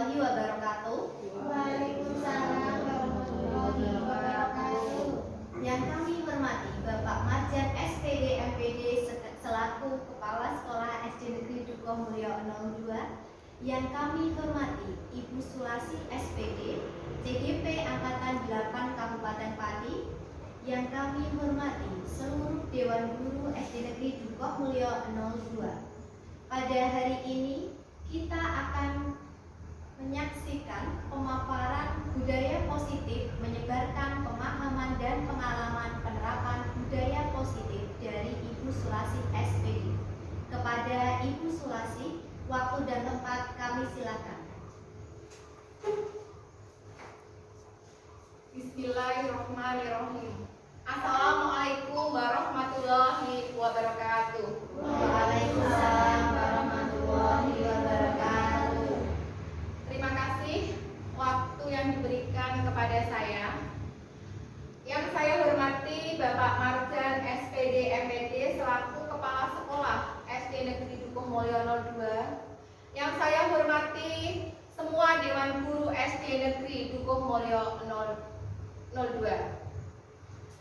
warahmatullahi wabarakatuh. Waalaikumsalam warahmatullahi wabarakatuh. Yang kami hormati Bapak Marjan SPD MPD selaku Kepala Sekolah SD Negeri Dukuh Mulyo 02. Yang kami hormati Ibu Sulasi SPD CGP Angkatan 8 Kabupaten Pati. Yang kami hormati seluruh Dewan Guru SD Negeri Dukuh Mulyo 02. Pada hari ini kita akan menyaksikan pemaparan budaya positif menyebarkan pemahaman dan pengalaman penerapan budaya positif dari Ibu Sulasi SPD. Kepada Ibu Sulasi, waktu dan tempat kami silakan. Bismillahirrahmanirrahim. Assalamualaikum warahmatullahi wabarakatuh. Waalaikumsalam warahmatullahi wabarakatuh. Terima kasih waktu yang diberikan kepada saya. Yang saya hormati Bapak Marjan SPD MPD selaku Kepala Sekolah SD Negeri Dukuh Mulyo 02. Yang saya hormati semua Dewan Guru SD Negeri Dukuh Mulyo 02.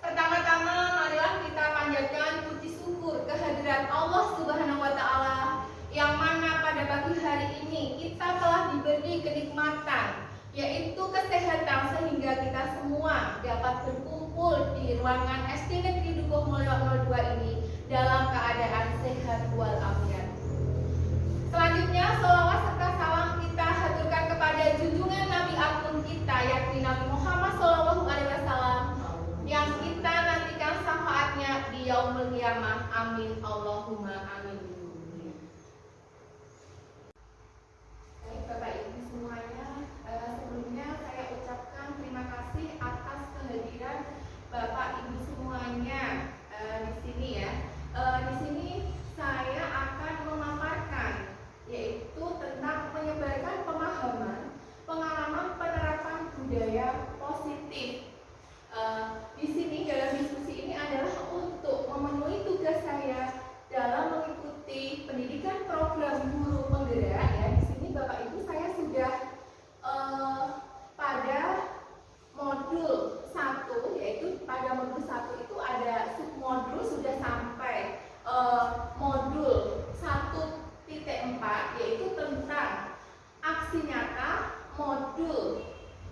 Pertama-tama marilah kita panjatkan puji syukur kehadirat Allah Subhanahu wa taala yang mana pada pagi hari ini kita telah diberi kenikmatan yaitu kesehatan sehingga kita semua dapat berkumpul di ruangan SD Negeri Dukuh Mulyo 02 ini dalam keadaan sehat walafiat. Selanjutnya sholawat serta salam kita haturkan kepada junjungan Nabi agung kita yakni Nabi Muhammad SAW yang kita nantikan syafaatnya di yaumul qiyamah. Amin Allahumma amin. Baik Bapak Ibu semuanya, sebelumnya saya ucapkan terima kasih atas kehadiran Bapak Ibu semuanya di sini ya. Di sini saya akan memaparkan yaitu tentang menyebarkan pemahaman, pengalaman penerapan budaya positif. Di sini dalam diskusi ini adalah untuk memenuhi tugas saya dalam mengikuti pendidikan program guru penggerak ya. Di sini Bapak Ibu saya sudah pada modul 1 yaitu pada modul 1 itu ada submodul sudah sampai modul 1.4 yaitu tentang aksi nyata, modul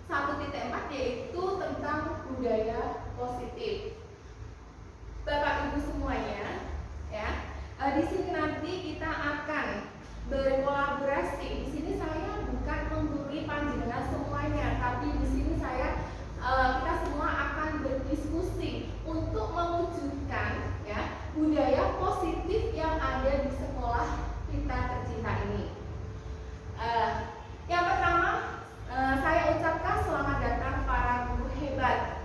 1.4 yaitu tentang budaya positif. Bapak Ibu semuanya, ya, di sini nanti kita akan berkolaborasi. Di sini saya bukan menggurui panjenengan semuanya, tapi di sini kita semua akan berdiskusi untuk mewujudkan ya budaya positif yang ada di sekolah kita tercinta ini. Yang pertama, saya ucapkan selamat datang para guru hebat.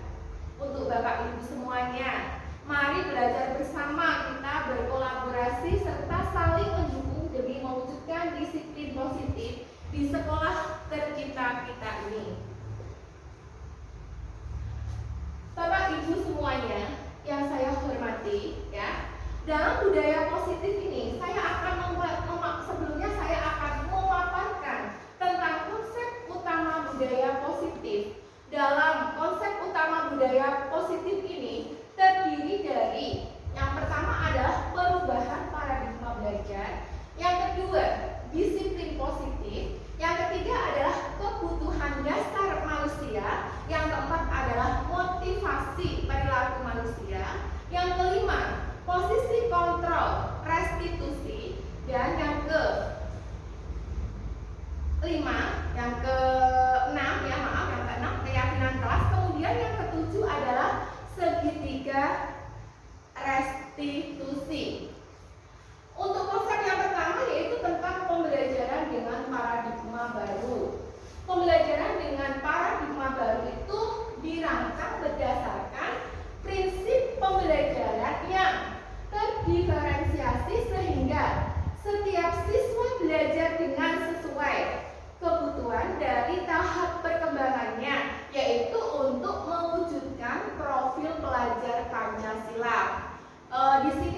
Untuk Bapak Ibu semuanya, mari belajar bersama, kita berkolaborasi serta saling mendukung demi mewujudkan disiplin positif di sekolah tercinta kita ini. Bapak Ibu semuanya yang saya hormati ya, dalam budaya positif ini saya akan sebelumnya saya akan memaparkan tentang konsep utama budaya positif. Dalam konsep utama budaya positif ini terdiri dari yang pertama adalah perubahan paradigma belajar, yang kedua disiplin positif, yang ketiga adalah kebutuhan dasar manusia, yang keempat adalah motivasi perilaku manusia, yang kelima posisi kontrol restitusi, dan yang keenam keyakinan kelas, kemudian yang ketujuh adalah segitiga restitusi. Untuk konsep yang pertama yaitu tentang pembelajaran dengan paradigma baru. Pembelajaran dengan paradigma baru itu dirancang berdasarkan prinsip pembelajaran yang terdiferensiasi sehingga setiap siswa belajar dengan sesuai kebutuhan dari tahap perkembangannya, yaitu untuk mewujudkan profil pelajar Pancasila. Di sini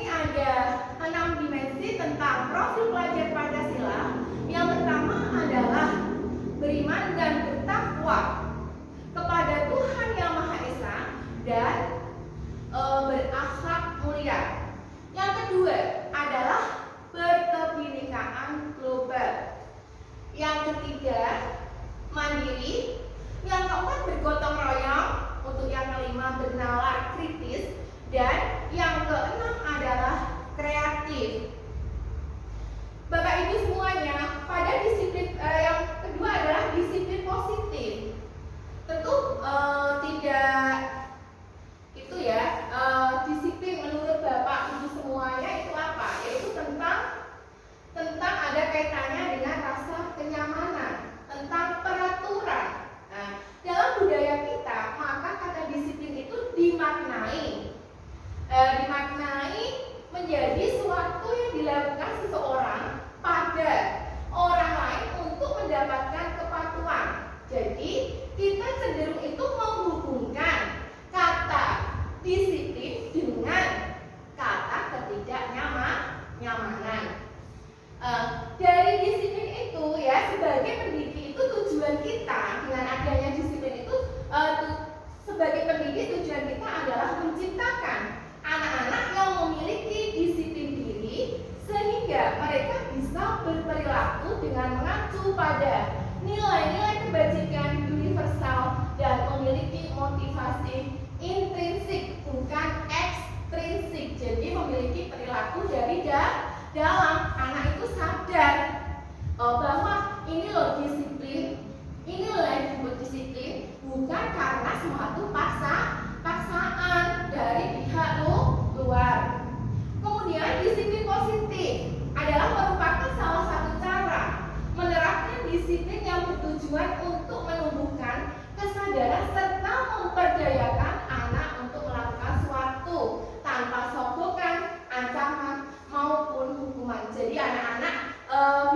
sebagai pendidik tujuan kita adalah menciptakan anak-anak yang memiliki disiplin diri sehingga mereka bisa berperilaku dengan mengacu pada nilai-nilai kebajikan universal dan memiliki motivasi intrinsik bukan ekstrinsik. Jadi memiliki perilaku dari dalam. Anak itu sadar bahwa ini loh disiplin, ini loh yang disebut disiplin bukan karena suatu paksaan dari pihak luar. Kemudian disiplin positif adalah merupakan salah satu cara menerapkan disiplin yang bertujuan untuk menumbuhkan kesadaran serta memperdayakan anak untuk melakukan suatu tanpa sogokan, ancaman maupun hukuman. Jadi anak-anak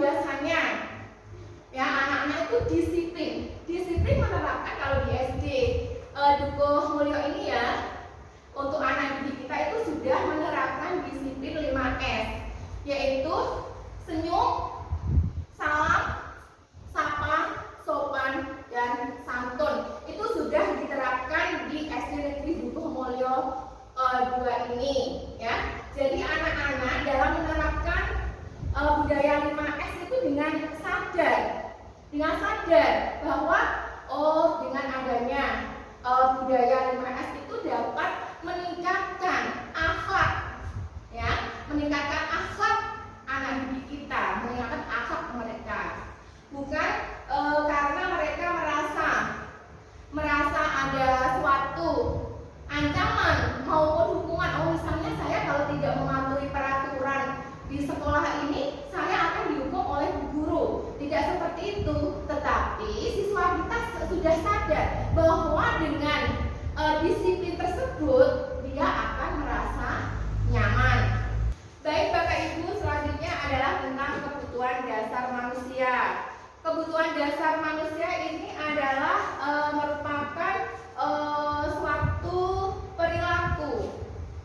biasanya ya anak-anak itu disiplin menerapkan. Kalau di SD Dukuh Mulyo ini ya, untuk anak didik kita itu sudah menerapkan disiplin 5S, yaitu senyum, salam, sapa, sopan, dan santun. Itu sudah diterapkan di SD Negeri Dukuh Mulyo 2 ini ya. Jadi anak-anak dalam menerapkan budaya 5S itu dengan sadar bahwa dengan adanya budaya 5S itu dapat meningkatkan akhlak ya, meningkatkan akhlak anak didik kita, meningkatkan akhlak mereka. Bukan karena mereka merasa ada suatu ancaman maupun hukuman. Misalnya saya kalau tidak mematuhi peraturan di sekolah ini, saya akan dihukum oleh guru. Tidak seperti itu, tetapi siswa kita sudah sadar bahwa dengan disiplin tersebut dia akan merasa nyaman. Baik Bapak Ibu, selanjutnya adalah tentang kebutuhan dasar manusia. Kebutuhan dasar manusia ini adalah merupakan suatu perilaku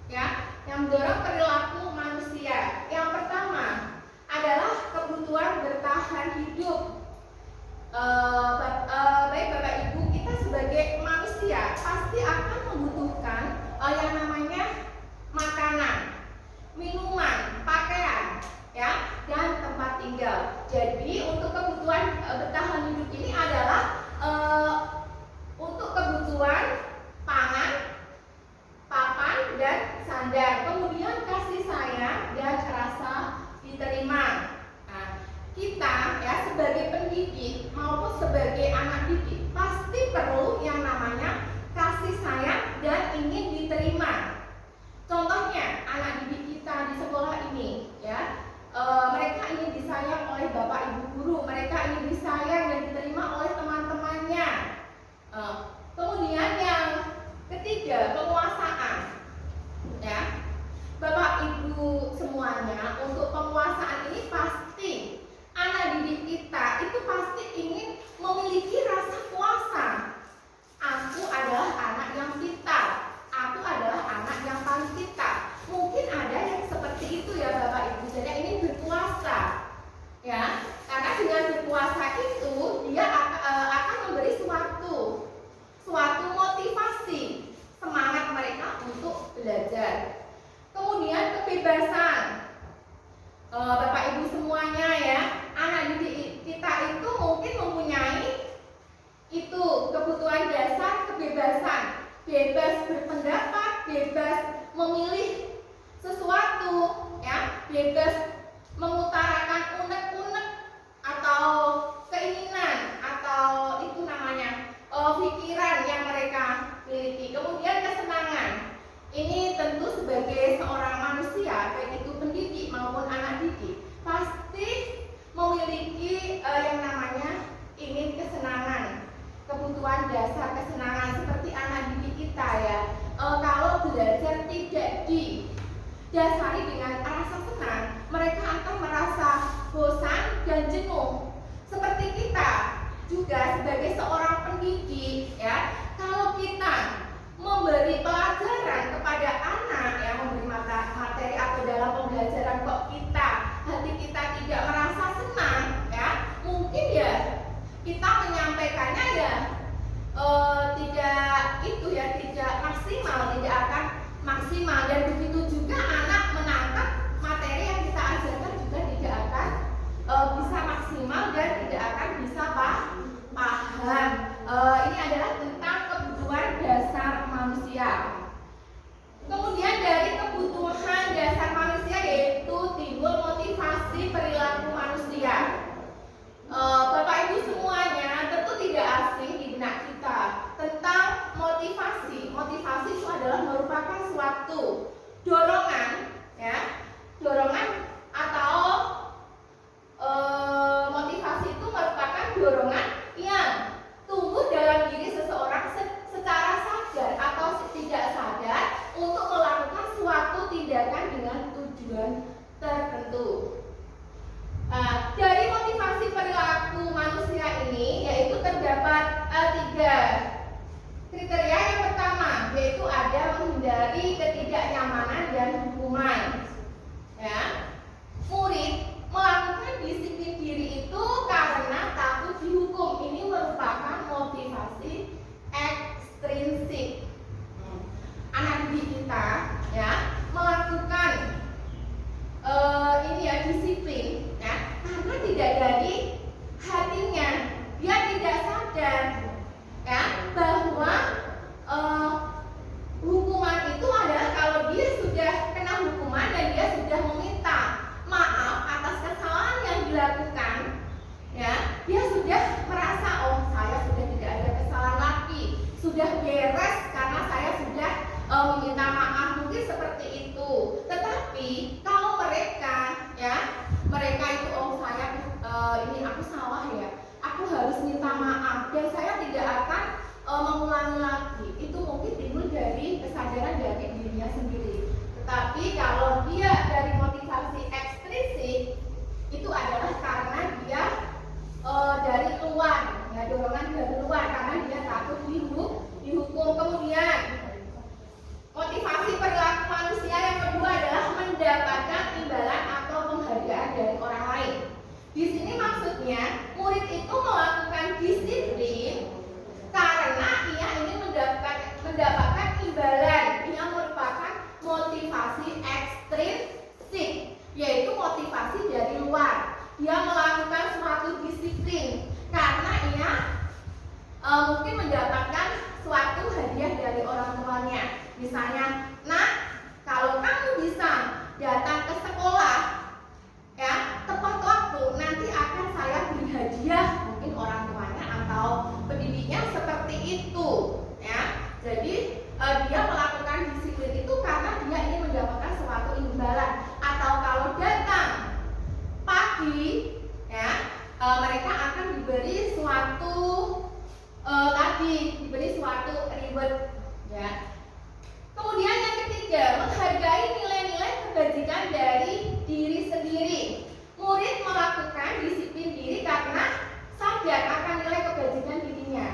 ya, yang mendorong perilaku manusia. Yang pertama adalah kebutuhan bertahan hidup. Baik Bapak Ibu, kita sebagai manusia pasti akan membutuhkan yang namanya makanan, minuman, pakaian ya, dan tempat tinggal. Jadi untuk kebutuhan bertahan hidup ini adalah untuk kebutuhan pangan, papan, dan sandang. Kemudian kasih sayang dan rasa diterima. Nah, kita ya sebagai pendidik maupun sebagai anak didik pasti perlu yang namanya kasih sayang dan ingin diterima. Contohnya anak didik kita di sekolah ini ya, mereka ingin disayang oleh bapak ibu guru, mereka ingin disayang dan diterima oleh teman-temannya. Kemudian yang ketiga, penguasaan ya. Bapak ibu semuanya, untuk penguasaan ini pasti anak didik kita itu pasti ingin memiliki rasa kuasa. Aku adalah anak yang pintar, aku adalah anak yang paling pintar. Mungkin ada yang seperti itu ya Bapak Ibu, jadi ini berkuasa ya, karena dengan berkuasa itu dia akan memberi suatu motivasi, semangat mereka untuk belajar. Kemudian kebebasan. Bapak Ibu semuanya ya, anak didik kita itu mungkin mempunyai itu kebutuhan dasar kebebasan, bebas berpendapat, bebas memilih sesuatu ya, bebas mengutarakan unek-unek atau keinginan atau itu namanya pikiran yang mereka miliki. Kemudian kesenangan. Ini tentu sebagai seorang manusia, baik itu pendidik maupun anak didik, pasti memiliki yang namanya ingin kesenangan, kebutuhan dasar kesenangan seperti anak didik kita ya. Kalau belajar tidak didasari dengan rasa senang, mereka akan merasa bosan dan jenuh. Seperti kita juga sebagai seorang pendidik ya, kalau kita memberi pelajaran kepada anak ya, memberi materi atau dalam pembelajaran kok hati kita tidak merasa senang ya, mungkin ya kita menyampaikannya ya tidak dorongan yang tumbuh dalam diri seseorang secara sadar atau tidak sadar untuk melakukan suatu tindakan dengan tujuan tertentu. Dari motivasi perilaku manusia ini yaitu terdapat 3 kriteria. Yang pertama yaitu ada menghindari ketidaknyamanan dan hukuman. Ya, murid melakukan disiplin diri itu karena takut dihukum. Ini merupakan motivasi ekstrinsik. Anak didik kita ya melakukan disiplin ya karena tidak dari hatinya, dia tidak sadar ya bahwa hukuman itu adalah kalau dia sudah kena hukuman dan dia sudah meminta maaf atas kesalahan yang dilakukan ya, dia sudah merasa oh saya sudah tidak ada kesalahan lagi, sudah beres karena saya sudah meminta maaf, mungkin seperti itu. Tetapi kalau mereka itu oh saya ini aku salah ya, aku harus minta maaf dan saya tidak akan mengulangi lagi, itu mungkin timbul dari kesadaran dari dirinya sendiri. Tetapi kalau dia dari motivasi ekstrinsik itu adalah karena dia dari luar ya, dorongan dari luar karena dia takut dihukum. Kemudian motivasi perilaku manusia yang kedua adalah mendapatkan imbalan atau penghargaan dari orang lain. Di sini maksudnya murid itu melakukan disiplin karena ia ingin mendapatkan imbalan. Ia merupakan motivasi ekstrinsik, yaitu motivasi dari luar. Dia melakukan suatu disiplin karena ia mungkin mendapatkan suatu hadiah dari orang tuanya. Misalnya, nak, kalau kamu bisa datang ke sekolah ya tepat waktu, nanti akan saya beri hadiah. Mungkin orang tuanya atau pendidiknya seperti itu ya. Jadi dia melakukan disiplin itu karena dia ingin mendapatkan suatu imbalan. Atau kalau datang pagi ya, mereka akan diberi suatu diberi suatu reward ya. Kemudian yang ketiga, menghargai nilai-nilai kebajikan dari diri sendiri. Murid melakukan disiplin diri karena sadar akan nilai kebajikan dirinya.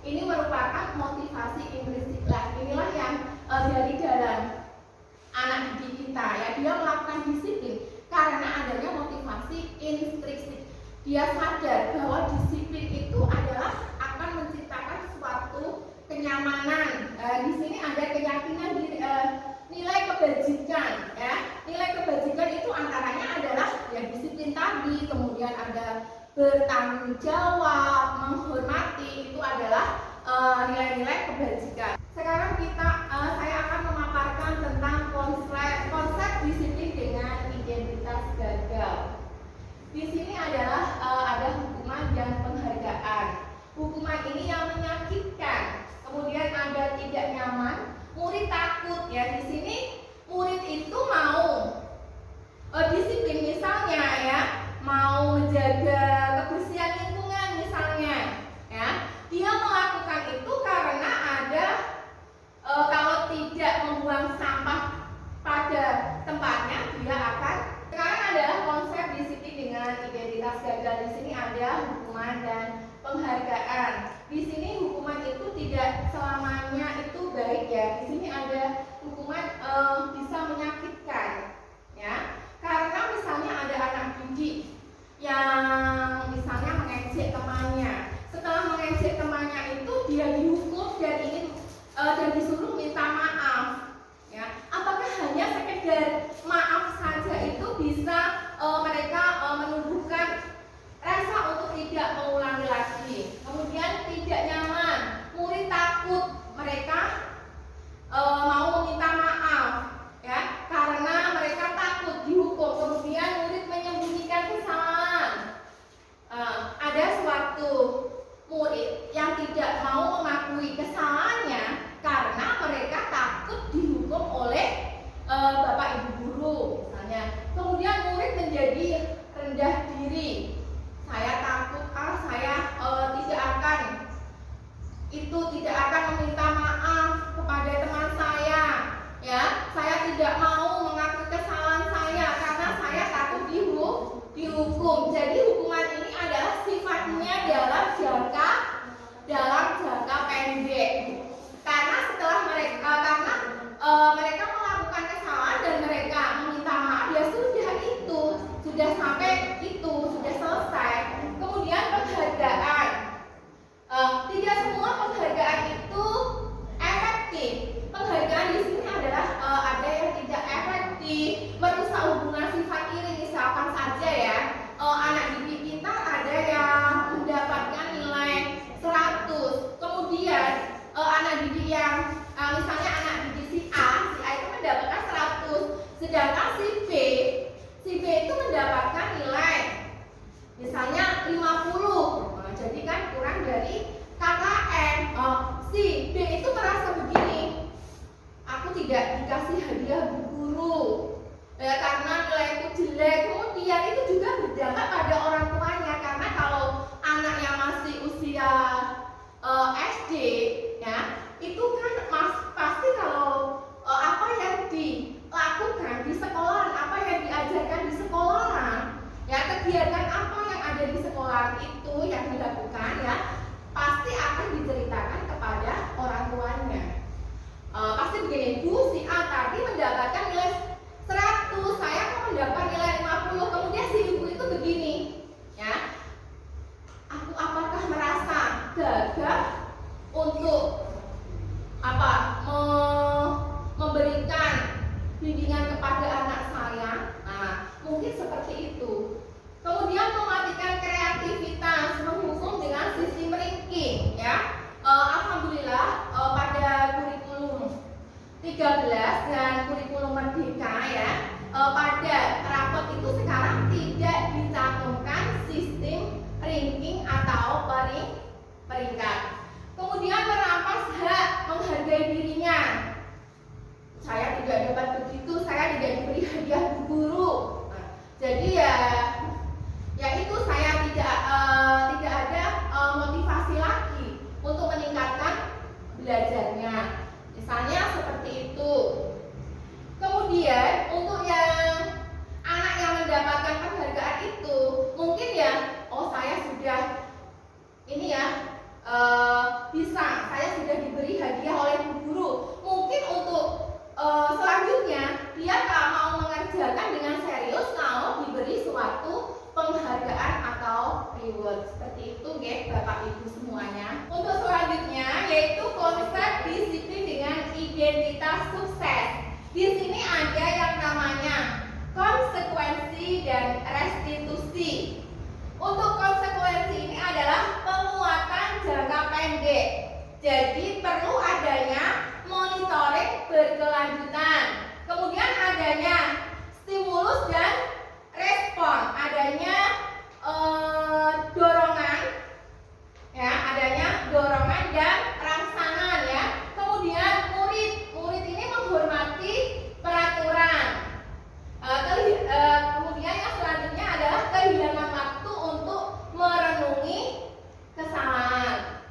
Ini merupakan motivasi implisit lah. Inilah yang dari dalam anak didik kita ya. Dia melakukan disiplin karena adanya motivasi intrinsik. Dia sadar bahwa disiplin itu adalah akan menciptakan suatu kenyamanan. Di sini ada keyakinan nilai kebajikan ya. Nilai kebajikan itu antaranya adalah ya disiplin tadi, kemudian ada bertanggung jawab, menghormati, itu adalah nilai-nilai kebajikan. Sekarang saya akan memaparkan tentang konsep disiplin dengan identitas gagal. Di sini adalah ada hukuman dan penghargaan. Hukuman ini yang menyakitkan, kemudian ada tidak nyaman, murid takut ya. Di sini murid itu mau disiplin misalnya ya, mau menjaga kebersihan lingkungan misalnya ya. Dia melakukan itu karena ada kalau tidak membuang sampah pada tempatnya dia akan. Sekarang adalah konsep disiplin dengan identitas gagal. Di sini ada hukuman dan penghargaan. Di sini hukuman itu tidak selamanya itu baik ya. Di sini ada hukuman bisa menyakitkan ya. Karena misalnya ada anak didik yang misalnya mengejek temannya. Setelah mengejek temannya itu dia dihukum dan ingin dan disuruh minta maaf ya. Apakah hanya sekedar maaf saja itu bisa mereka menumbuhkan rasa untuk tidak mengulangi lagi. Kemudian tidak nyaman, murid takut, mereka mau meminta maaf ya, karena mereka takut dihukum. Kemudian murid menyembunyikan kesalahan gagah untuk memberikan bimbingan kepada anak saya. Nah, mungkin seperti itu. Kemudian mematikan kreativitas, menghukum dengan sistem ranking, ya. Alhamdulillah pada kurikulum 13 dan kurikulum merdeka, ya, pada rapot itu sekarang tidak dicantumkan sistem ranking atau peringkat. Kemudian merampas hak menghargai dirinya. Saya tidak dapat begitu, saya tidak diberi hadiah guru. Nah, jadi ya itu saya tidak ada motivasi lagi untuk meningkatkan belajarnya. Misalnya seperti itu. Kemudian untuk yang anak yang mendapatkan penghargaan itu, mungkin ya, saya sudah ini ya, saya sudah diberi hadiah oleh guru. Mungkin untuk selanjutnya dia tak mau mengerjakan dengan serius kalau diberi suatu penghargaan atau reward. Seperti itu, Bapak Ibu semuanya. Untuk selanjutnya yaitu konsep disiplin dengan identitas sukses. Di sini ada yang namanya konsekuensi dan restitusi. Untuk konsekuensi ini adalah penguatan jangka pendek. Jadi perlu adanya monitoring berkelanjutan. Kemudian adanya stimulus dan respon, adanya dorongan, ya, adanya dorongan dan rangsangan, ya. Kemudian murid ini menghormati peraturan. Kemudian yang selanjutnya adalah kehilangan waktu untuk merenungi kesalahan.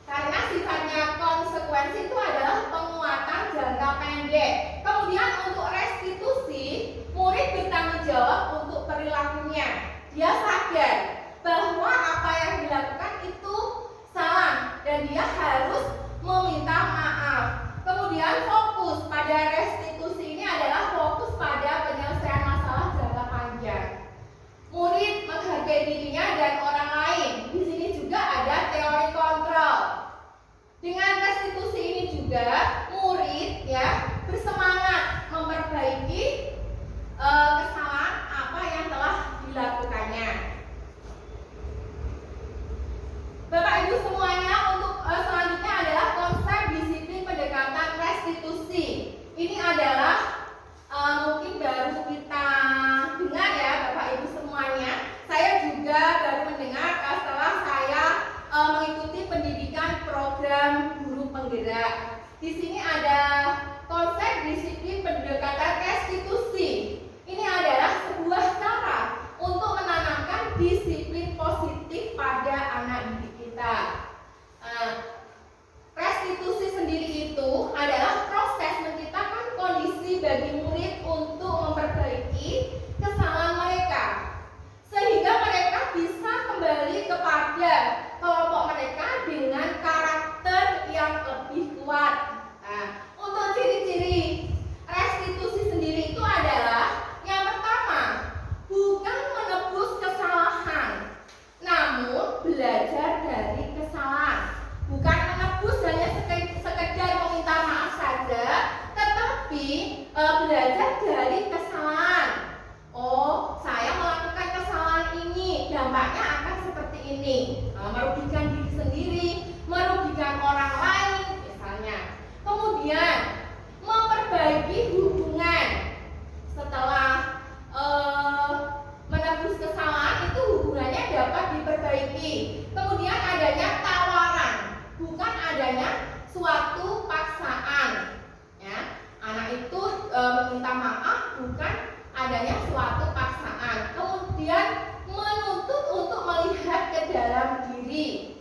Karena sifatnya konsekuensi itu adalah penguatan jangka pendek. Kemudian untuk restitusi, murid bertanggung jawab untuk perilakunya. Dia sadar bahwa apa yang dilakukan itu salah dan dia harus meminta maaf. Kemudian fokus pada restitusi ini adalah fokus pada penyelesaian masalah jangka panjang. Murid menghargai dirinya dan orang lain. Di sini juga ada teori kontrol. Dengan restitusi ini juga murid, ya, bersemangat memperbaiki kesalahan apa yang telah dilakukannya. Bapak Ibu semuanya, untuk selanjutnya adalah konsep disiplin pendekatan restitusi. Ini adalah mungkin baru kita dengar, ya, Bapak Ibu semuanya. Saya juga baru mendengar setelah saya mengikuti pendidikan program guru penggerak. Di sini ada konsep disiplin pendekatan restitusi. Ini adalah sebuah cara untuk menanamkan disiplin positif pada anak didik kita. Restitusi sendiri itu adalah proses menciptakan kondisi bagi murid untuk memperbaiki kesalahan mereka, sehingga mereka bisa kembali kepada kelompok mereka dengan karakter yang lebih kuat. Untuk ciri-ciri restitusi sendiri itu adalah yang pertama, bukan menebus kesalahan, namun belajar dari kesalahan. Bukan menebus hanya sekedar meminta maaf saja, tetapi belajar dari kesalahan. Saya melakukan kesalahan ini, dampaknya akan seperti ini, merugikan diri sendiri, merugikan orang lain, misalnya. Kemudian memperbaiki hubungan. Setelah menebus kesalahan, itu hubungannya dapat diperbaiki. Kemudian adanya tawaran, bukan adanya suatu paksaan, ya. Anak itu meminta maaf, bukan adanya suatu paksaan. Kemudian menuntut untuk melihat ke dalam diri,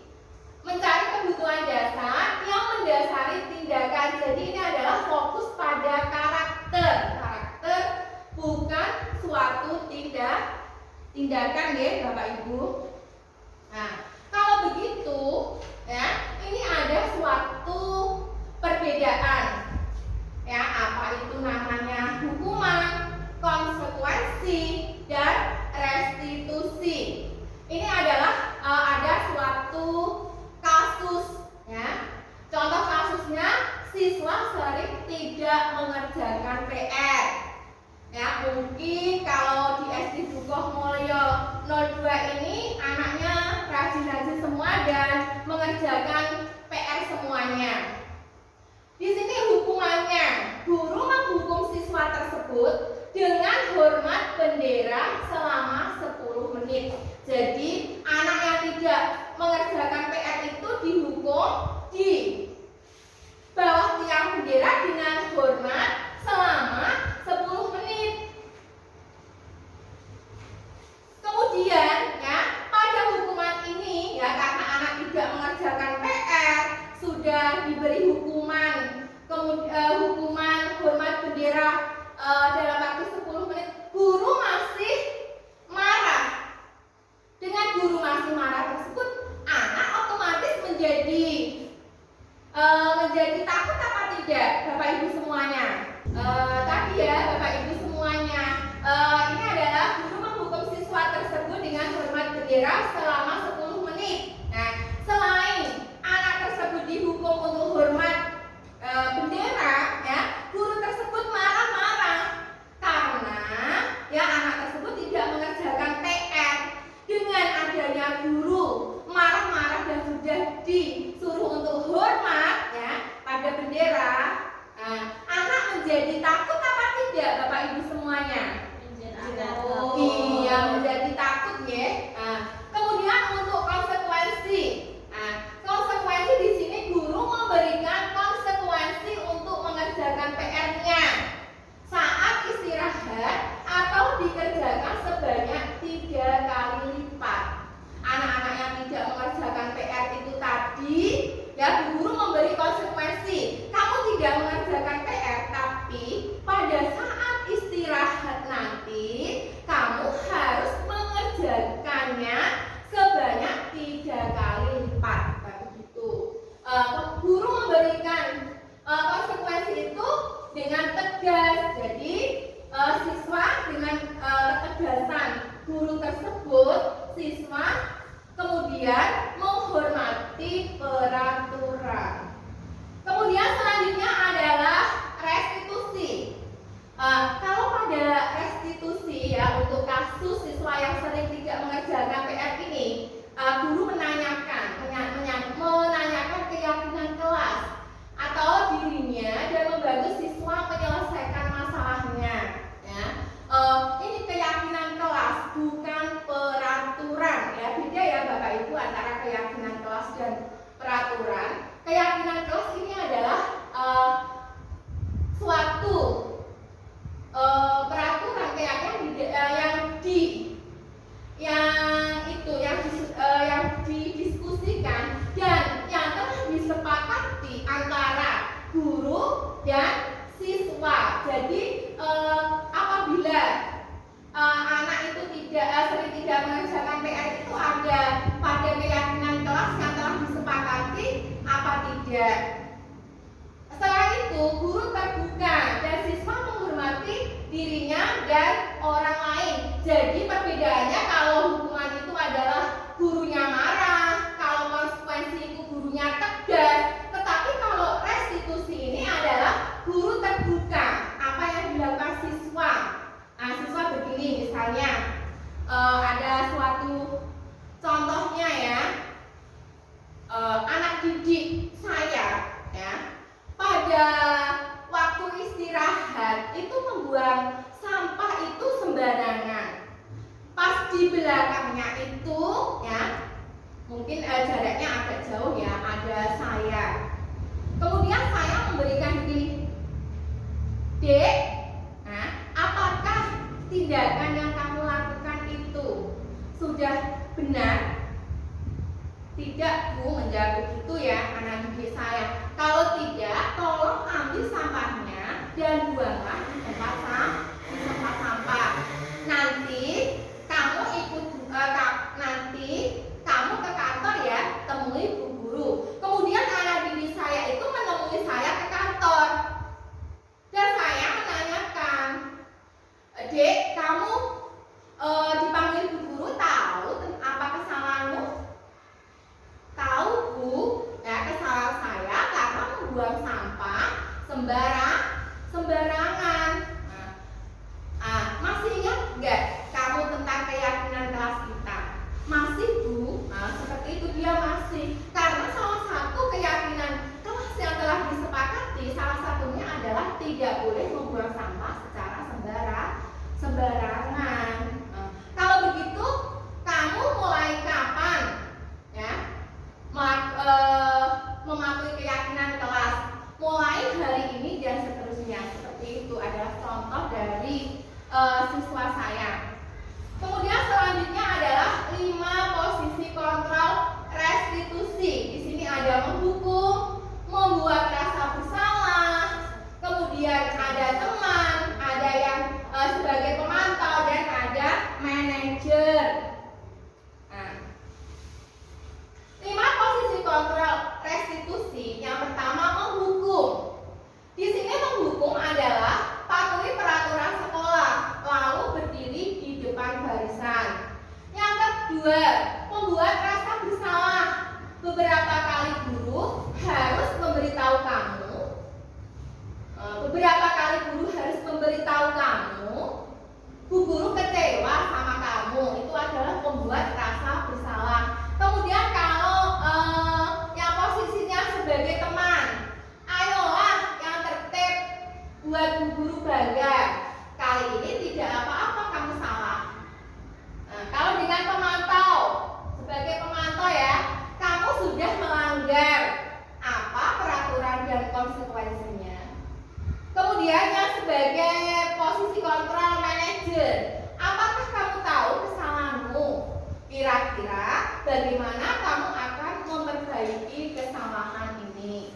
mencari kebutuhan dasar yang mendasari tindakan. Jadi ini adalah fokus pada karakter, bukan suatu tindakan, ya, Bapak Ibu. Nah, kalau begitu, ya, ini ada suatu perbedaan, ya, apa itu namanya hukuman, konsekuensi, dan restitusi. Ini adalah ada suatu semuanya. Di sini hukumannya, guru menghukum siswa tersebut dengan hormat bendera selama 10 menit. Jadi anak yang tidak mengerjakan PR itu dihukum di bawah tiang bendera dengan hormat selama 10 menit. Kemudian ya, pada hukuman ini ya, karena anak tidak mengerjakan PR sudah diberi hukuman, hukuman hormat bendera dalam waktu 10 menit, guru masih marah. Dengan guru masih marah tersebut, anak otomatis menjadi takut apa tidak, Bapak Ibu semuanya? Tadi ya, Bapak Ibu semuanya, ini adalah guru menghukum siswa tersebut dengan hormat bendera selama 10 menit. Nah, selain anak tersebut dihukum untuk hormat bendera, ya, guru tersebut marah-marah karena ya anak tersebut tidak mengerjakan PR. Dengan adanya guru marah-marah dan sudah disuruh untuk hormat ya pada bendera, anak menjadi takut apa tidak, Bapak Ibu semuanya? Iya, menjadi takut ya. Kemudian untuk konsekuensi, konsekuensi di sini guru memberikan konsekuensi untuk mengerjakan PR-nya saat istirahat atau dikerjakan sebanyak 3 kali lipat. Anak-anak yang tidak mengerjakan PR itu tadi, ya guru memberi konsekuensi. Kamu tidak mengerjakan PR, tapi pada saat istirahat nanti kamu harus mengerjakannya sebanyak 3 kali lipat. Begitu. Guru memberikan konsekuensi itu dengan tegas. Jadi siswa dengan ketegasan guru tersebut, siswa kemudian menghormati peraturan. Kemudian selanjutnya adalah restitusi. Kalau pada restitusi ya, untuk kasus siswa yang sering tidak mengerjakan PR ini, guru menanyakan keyakinan kelas atau dirinya dan membantu siswa menyelesaikan masalahnya. Ya. Ini keyakinan kelas, bukan peraturan. Ya, beda ya Bapak Ibu antara keyakinan kelas dan peraturan. Keyakinan kelas ini adalah suatu peraturan yang didiskusikan dan yang telah disepakati antara guru dan siswa. Jadi apabila anak itu sering tidak mengerjakan PR itu ada pada keyakinan kelas yang telah disepakati apa tidak. Setelah itu guru terbuka dan siswa menghormati dirinya dan orang lain. Jadi perbedaannya kalau hukuman itu adalah gurunya marah, kalau konsekuensi itu gurunya tegas. Tetapi kalau restitusi ini adalah guru terbuka. Apa yang dilakukan siswa? Nah, siswa begini misalnya, ada suatu contohnya ya, anak didik saya ya, pada waktu istirahat itu membuang sampah itu sembarangan. Pas di belakangnya itu ya, mungkin jaraknya agak jauh ya, ada saya. Kemudian saya memberikan begini, Dek, nah, apakah tindakan yang kamu lakukan itu sudah benar? Tidak, Bu, menjawab begitu ya anak didik saya. Kalau tidak, tolong ambil sampahnya dan buanglah di tempat sampah. Nanti kamu kamu ke kantor ya, temui Bu Guru. Kemudian anak didik saya itu menemui saya ke kantor. Dan saya menanyakan, Dek, kamu dipanggil Bu Guru, tahu apa kesalahanmu? Tahu, Bu, ya, kesalahan saya karena membuang sampah sembarangan. Masih ingat nggak kamu tentang keyakinan kelas kita? Masih, Bu. Seperti itu dia masih. Karena salah satu keyakinan tahu kamu, bu guru kecewa sama kamu, itu adalah membuat rasa bersalah. Kemudian kalau yang posisinya sebagai teman, ayolah yang tertib buat bu guru bangga. Kali ini tidak apa-apa kamu salah. Nah, kalau dengan pemantau, sebagai pemantau ya, kamu sudah melanggar apa peraturan dan konsekuensinya. Kemudian yang sebagai posisi kontrol manager, apakah kamu tahu kesalahanmu? Kira-kira bagaimana kamu akan memperbaiki kesalahan ini?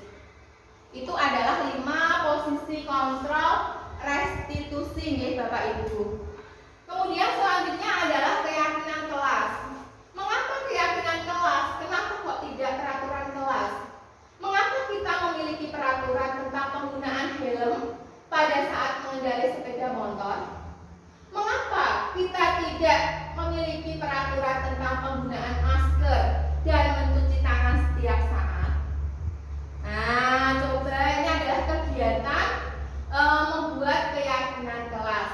Itu adalah 5 posisi kontrol restitusi nih Bapak Ibu. Kemudian selanjutnya adalah keyakinan kelas. Mengapa keyakinan kelas? Kenapa kok tidak peraturan kelas? Mengapa kita memiliki peraturan tentang penggunaan helm pada saat mengendarai sepeda motor? Mengapa kita tidak memiliki peraturan tentang penggunaan masker dan mencuci tangan setiap saat? Nah, coba ini adalah kegiatan membuat keyakinan kelas.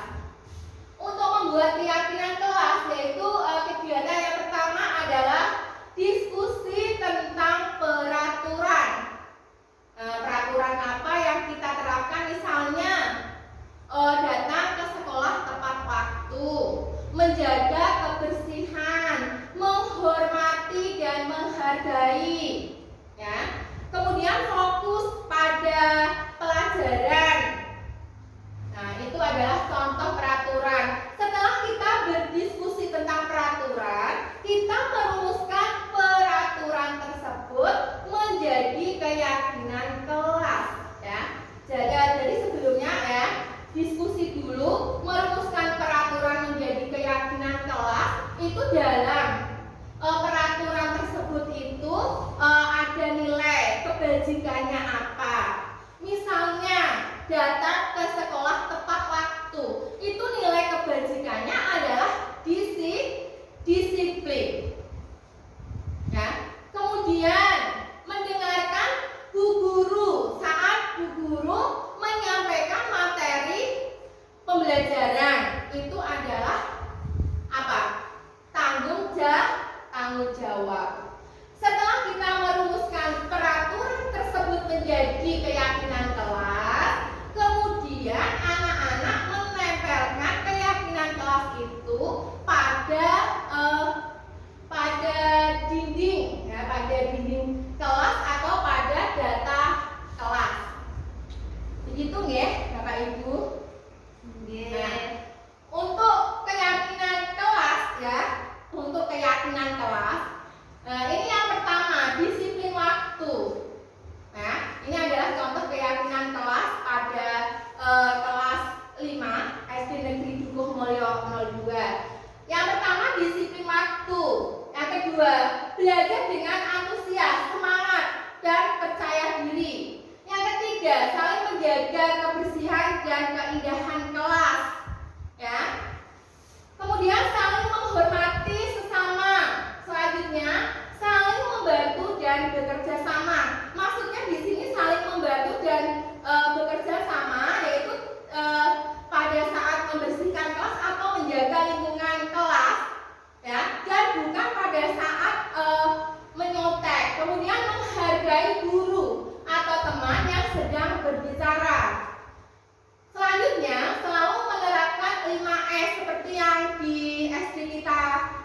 Untuk membuat keyakinan kelas, yaitu kegiatan yang pertama adalah diskusi tentang peraturan. Peraturan apa yang kita terapkan? Misalnya datang ke sekolah tepat waktu, menjaga kebersihan, menghormati dan menghargai, ya. Kemudian fokus pada pelajaran. Nah, itu adalah contoh peraturan. Setelah kita berdiskusi tentang peraturan, kita merumuskan peraturan tersebut menjadi keyakinan kelas, ya. Jadi sebelumnya ya, diskusi dulu, merumuskan peraturan menjadi keyakinan kelas. Itu dalam peraturan tersebut itu ada nilai kebajikannya apa. Misalnya datang ke sekolah tepat waktu, itu nilai kebajikannya adalah disiplin, ya. Kemudian mendengarkan bu guru saat bu guru menyampaikan materi pembelajaran, itu adalah apa? Tanggung jawab. Setelah kita merumuskan peraturan tersebut menjadi keyakinan kelas, kemudian anak-anak menempelkan keyakinan kelas itu pada dinding, ya, pada dinding kelas atau pada data kelas. Begitu nggih, Bapak Ibu? Nah, untuk keyakinan kelas ya, untuk keyakinan kelas, ini yang pertama, disiplin waktu. Nah, ini adalah contoh keyakinan kelas pada kelas 5 SD Negeri Dukuh Mulyo 02. Yang pertama, disiplin waktu. Yang kedua, belajar dengan antusias, semangat, dan percaya diri. Yang ketiga, saling menjaga kebersihan dan keindahan kelas, ya. Kemudian saling menghormati sesama. Selanjutnya, saling membantu dan bekerja sama. Maksudnya di sini saling membantu dan bekerja sama, yaitu pada saat membersihkan kelas atau menjaga lingkungan kelas, ya, dan bukan pada saat menyontek. Kemudian menghargai guru atau teman yang sedang berbicara. Selanjutnya, selalu menerapkan 5S seperti yang di SD kita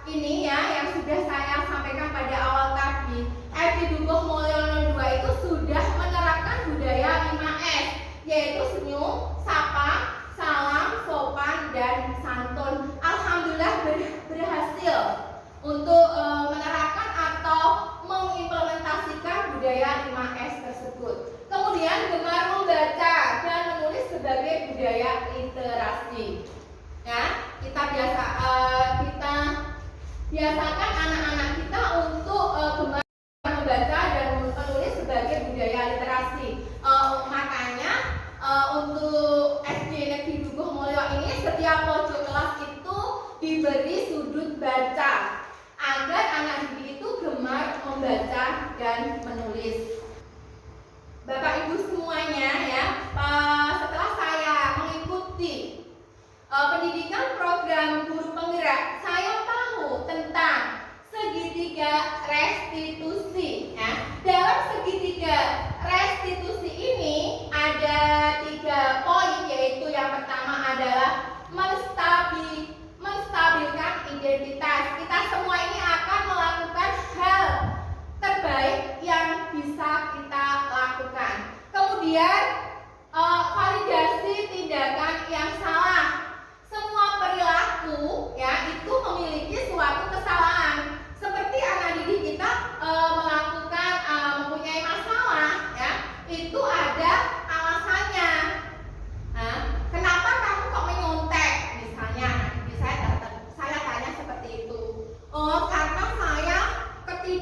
ini ya, yang sudah saya sampaikan pada awal tadi. SD Dukuh Mulyo 02 itu sudah menerapkan budaya 5S, yaitu senyum, sapa, salam, sopan, dan santun. Alhamdulillah berhasil untuk menerapkan atau mengimplementasikan budaya 5S tersebut. Kemudian gemar membaca dan menulis sebagai budaya literasi. Ya, kita biasakan anak-anak kita untuk gemar membaca dan menulis sebagai budaya literasi. Makanya untuk SD Negeri Dukuh Mulyo ini setiap pojok kelas itu diberi sudut baca agar anak didik itu gemar membaca dan menulis. Bapak Ibu semuanya ya, setelah saya mengikuti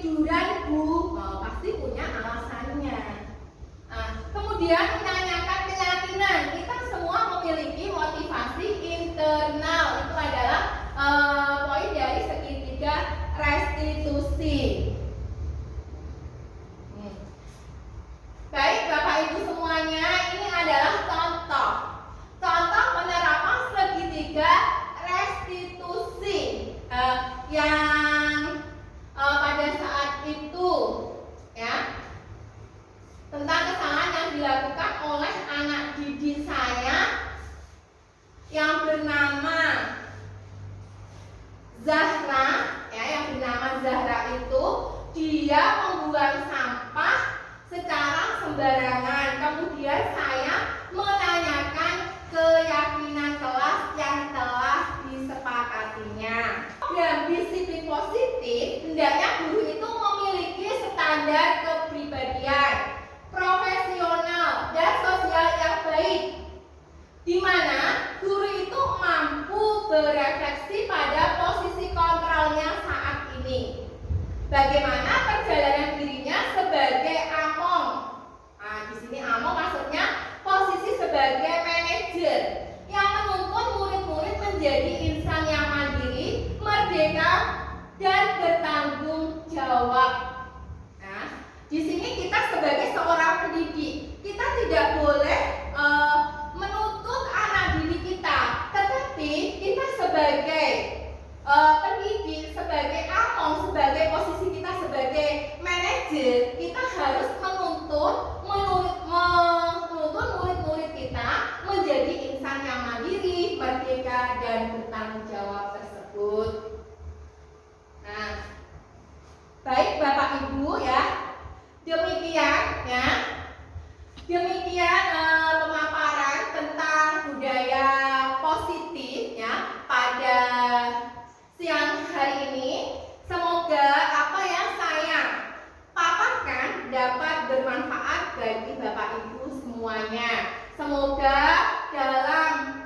ketiduran Bu? Pasti punya alasannya. Nah, kemudian menanyakan keyakinan. Kita semua memiliki motivasi internal. Itu adalah poin dari segitiga restitusi. Baik Bapak Ibu semuanya, ini adalah contoh penerapan segitiga restitusi yang pada saat itu ya, tentang kesalahan yang dilakukan oleh anak didik saya yang bernama Zahra ya, yang bernama Zahra itu dia membuang sampah secara sembarangan. Kemudian saya menanyakan keyakinan kelas yang telah disepakatinya. Dan disiplin positif, hendaknya guru itu memiliki standar kepribadian, profesional, dan sosial yang baik, di mana guru itu mampu berefleksi pada posisi kontrolnya saat ini. Bagaimana perjalanan dirinya sebagai among. Nah, di sini among maksudnya posisi sebagai manajer yang menuntun murid-murid menjadi insan yang mandiri, merdeka, dan bertanggung jawab. Nah, di sini kita sebagai seorang pendidik, kita tidak boleh menuntut anak didik kita, tetapi kita sebagai pendidik, sebagai among, sebagai posisi kita sebagai manajer, kita harus menuntun murid-murid kita menjadi insan yang mandiri, merdeka, dan bertanggung jawab tersebut. Nah, baik Bapak Ibu ya, demikian ya, pemaparan tentang budaya positif ya pada siang hari ini. Semoga apa yang saya paparkan dapat bermanfaat bagi Bapak Ibu semuanya. Semoga dalam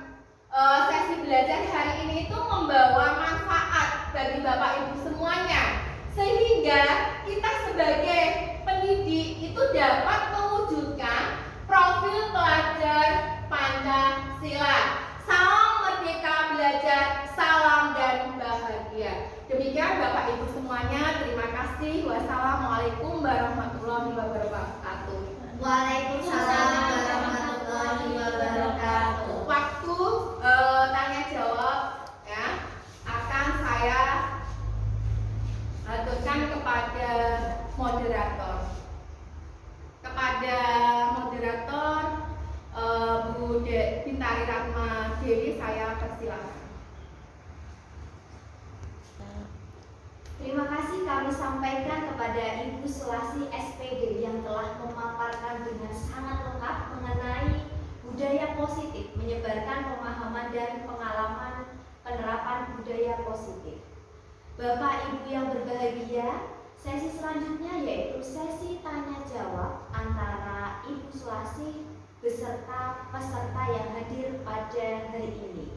sesi belajar hari ini itu membawa manfaat bagi Bapak Ibu semuanya, sehingga kita sebagai pendidik itu dapat mewujudkan profil pelajar Pancasila. Salam merdeka belajar, salam dan bahagia. Demikian Bapak Ibu semuanya, terima kasih. Wassalamualaikum warahmatullahi wabarakatuh. Waalaikumsalam warahmatullahi wabarakatuh. Waktu tanya jawab ya akan saya aturkan kepada moderator. Bu Bintari Rahma Dewi, saya persilakan. Terima kasih kami sampaikan kepada Ibu Sulasi SPD yang telah memaparkan dengan sangat lengkap mengenai budaya positif, menyebarkan pemahaman dan pengalaman penerapan budaya positif. Bapak Ibu yang berbahagia, sesi selanjutnya yaitu sesi tanya jawab antara Ibu Sulasi beserta peserta yang hadir pada hari ini.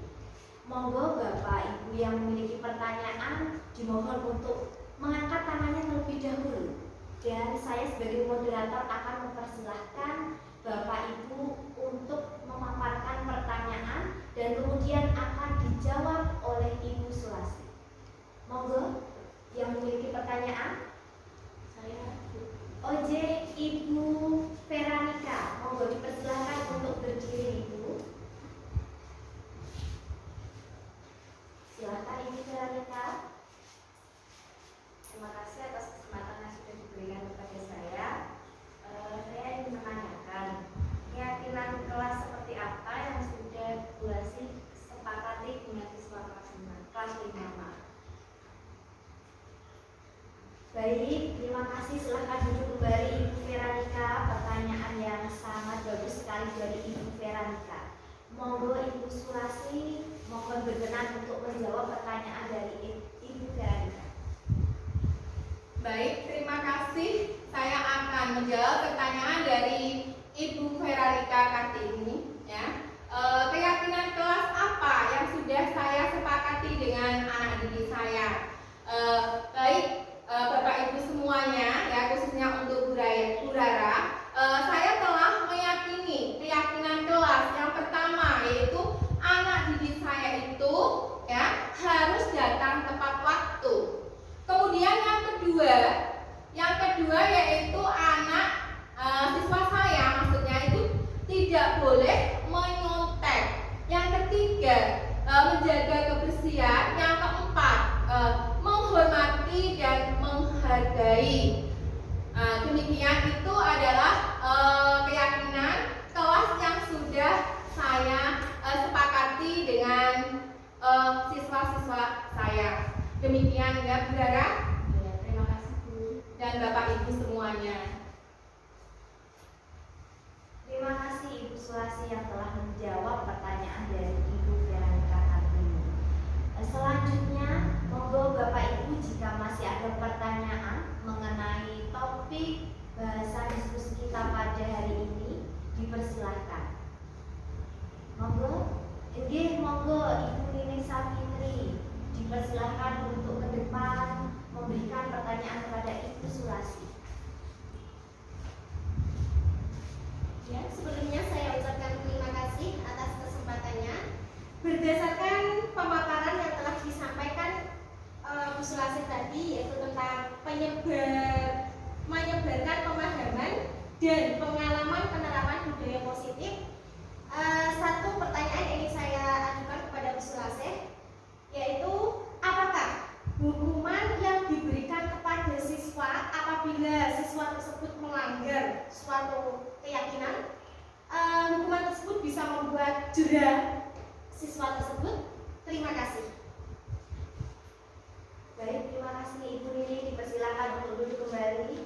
Monggo Bapak Ibu yang memiliki pertanyaan dimohon untuk mengangkat tangannya terlebih dahulu, dan saya sebagai moderator akan mempersilahkan Bapak Ibu untuk memaparkan pertanyaan dan kemudian akan dijawab oleh Ibu Sulasi. Monggo yang memiliki pertanyaan. Saya Ibu Veranika, monggo dipersilahkan untuk berdiri Ibu. Silakan Ibu Veranika. Terima kasih atas kesempatan yang sudah diberikan kepada saya. Saya ingin menanyakan keyakinan kelas seperti apa yang sudah Bu Sulasi sepakati dengan siswa kelas 5. Baik, terima kasih. Silahkan duduk kembali Ibu Veranika. Pertanyaan yang sangat bagus sekali dari Ibu Veranika. Monggo Ibu Sulasi mohon berkenan untuk menjawab pertanyaan dari Ibu Veranika. Baik, terima kasih. Saya akan menjawab pertanyaan dari Ibu Veranika Kartini ya. Keyakinan kelas apa yang sudah saya sepakati dengan anak didik saya? Baik Bapak Ibu semua Yang kedua yaitu anak siswa saya, maksudnya itu tidak boleh menyontek. Yang ketiga, menjaga kebersihan. Yang keempat, menghormati dan menghargai. Demikian itu adalah keyakinan kelas yang sudah saya sepakati dengan siswa-siswa saya. Demikian ya Bu Dara. Ya, terima kasih Bu. Dan Bapak Ibu semuanya. Terima kasih Ibu Sulasi yang telah menjawab pertanyaan dari Ibu Veronica Kartini. Selanjutnya, monggo Bapak Ibu jika masih ada pertanyaan mengenai topik bahasan diskusi kita pada hari ini, dipersilahkan. Monggo, monggo Ibu Nining Savitri, dipersilahkan untuk ke depan memberikan pertanyaan kepada Ibu Sulasi. Ya, sebelumnya saya ucapkan terima kasih atas kesempatannya. Berdasarkan pemaparan yang telah disampaikan Bu Sulasi tadi, yaitu tentang menyebarkan pemahaman dan pengalaman penerapan budaya positif, satu pertanyaan yang ingin saya ajukan kepada Bu Sulasi, yaitu apakah hukuman yang diberikan kepada siswa apabila siswa tersebut melanggar suatu keyakinan, hukuman tersebut bisa membuat jera siswa tersebut? Terima kasih. Baik, terima kasih Ibu Nini, dipersilakan untuk duduk kembali.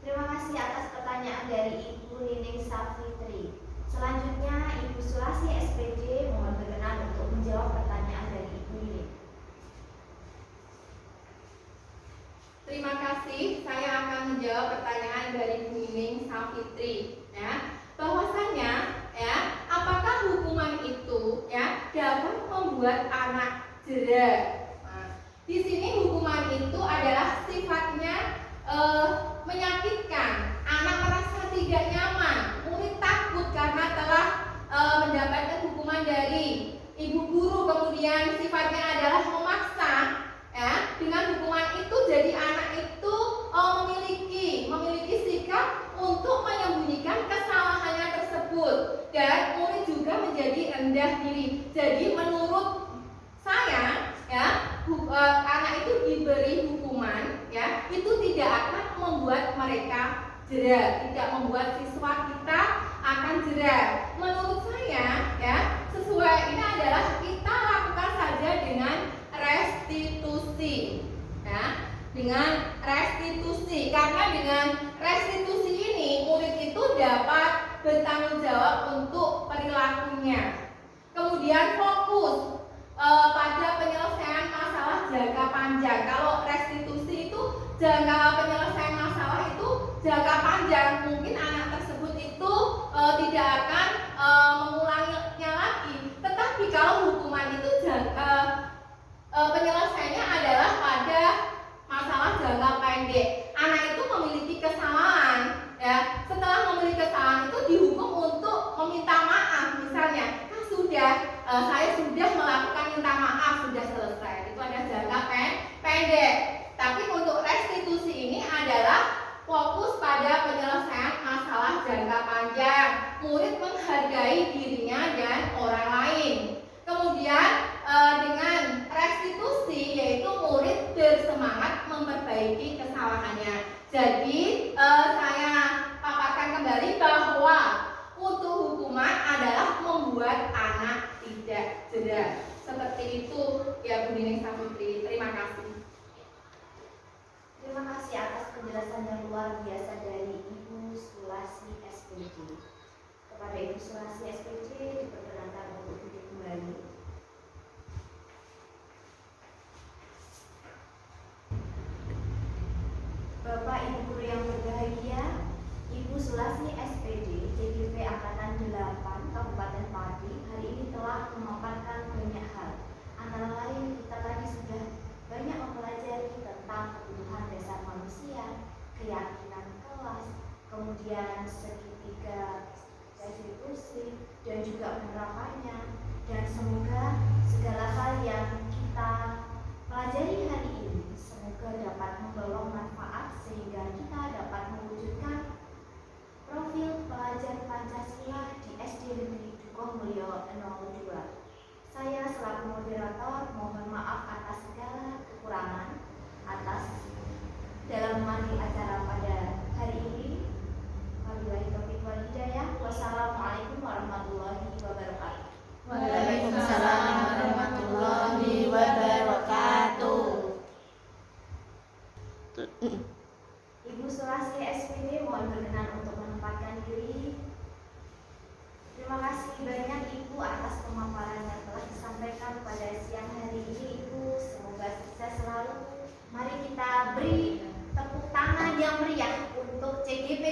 Terima kasih atas pertanyaan dari Ibu Nining Savitri. Selanjutnya Ibu Sulasi SPJ mohon berkenan untuk menjawab pertanyaan dari Ibu Nining. Terima kasih. Saya akan menjawab pertanyaan dari Bu Nining Savitri. Ya, bahwasannya, ya, apakah hukuman itu ya dapat membuat anak jera? Nah, di sini hukuman itu adalah sifatnya menyakitkan. Anak merasa tidak nyaman, murid takut karena telah mendapatkan hukuman dari ibu guru, kemudian sifatnya adalah memaksa. Ya, dengan hukuman itu jadi anak itu memiliki sikap untuk menyembunyikan kesalahannya tersebut, dan murid juga menjadi rendah diri. Jadi menurut saya, ya, anak itu diberi hukuman, ya, itu tidak akan membuat mereka jera, tidak membuat siswa kita akan jera. Menurut saya, ya, sesuai ini adalah kita lakukan saja dengan restitusi, ya, dengan restitusi, karena dengan restitusi ini murid itu dapat bertanggung jawab untuk perilakunya. Kemudian fokus pada penyelesaian masalah jangka panjang. Kalau restitusi itu penyelesaian masalah itu jangka panjang, mungkin anak tersebut itu tidak akan mengulanginya lagi. Tetapi kalau hukuman itu penyelesaiannya adalah pada masalah jangka pendek. Anak itu memiliki kesalahan, ya. Setelah memiliki kesalahan itu dihukum untuk meminta maaf, misalnya, saya sudah melakukan minta maaf, sudah selesai. Itu ada jangka pendek. Tapi untuk restitusi ini adalah fokus pada penyelesaian masalah jangka panjang. Murid menghargai dirinya dan orang lain. Kemudian dengan restitusi yaitu murid bersemangat memperbaiki kesalahannya. Jadi saya paparkan kembali bahwa untuk hukuman adalah membuat anak tidak jera. Seperti itu ya Bu Nining Savitri. Terima kasih. Terima kasih atas penjelasan yang luar biasa dari Ibu Sulasi SPJ. Kepada Ibu Sulasi SPJ diperkenankan untuk duduk kembali. Bapak Ibu guru yang berbahagia, Ibu Sulasi SPD CGV Angkatan 8 Kabupaten Pati hari ini telah memaparkan banyak hal. Antara lain kita tadi sudah banyak mempelajari tentang kebutuhan dasar manusia, keyakinan kelas, kemudian segitiga restitusi dan juga penerapannya. Dan semoga segala hal yang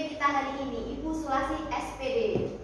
kita hari ini, Ibu Sulasi SPD.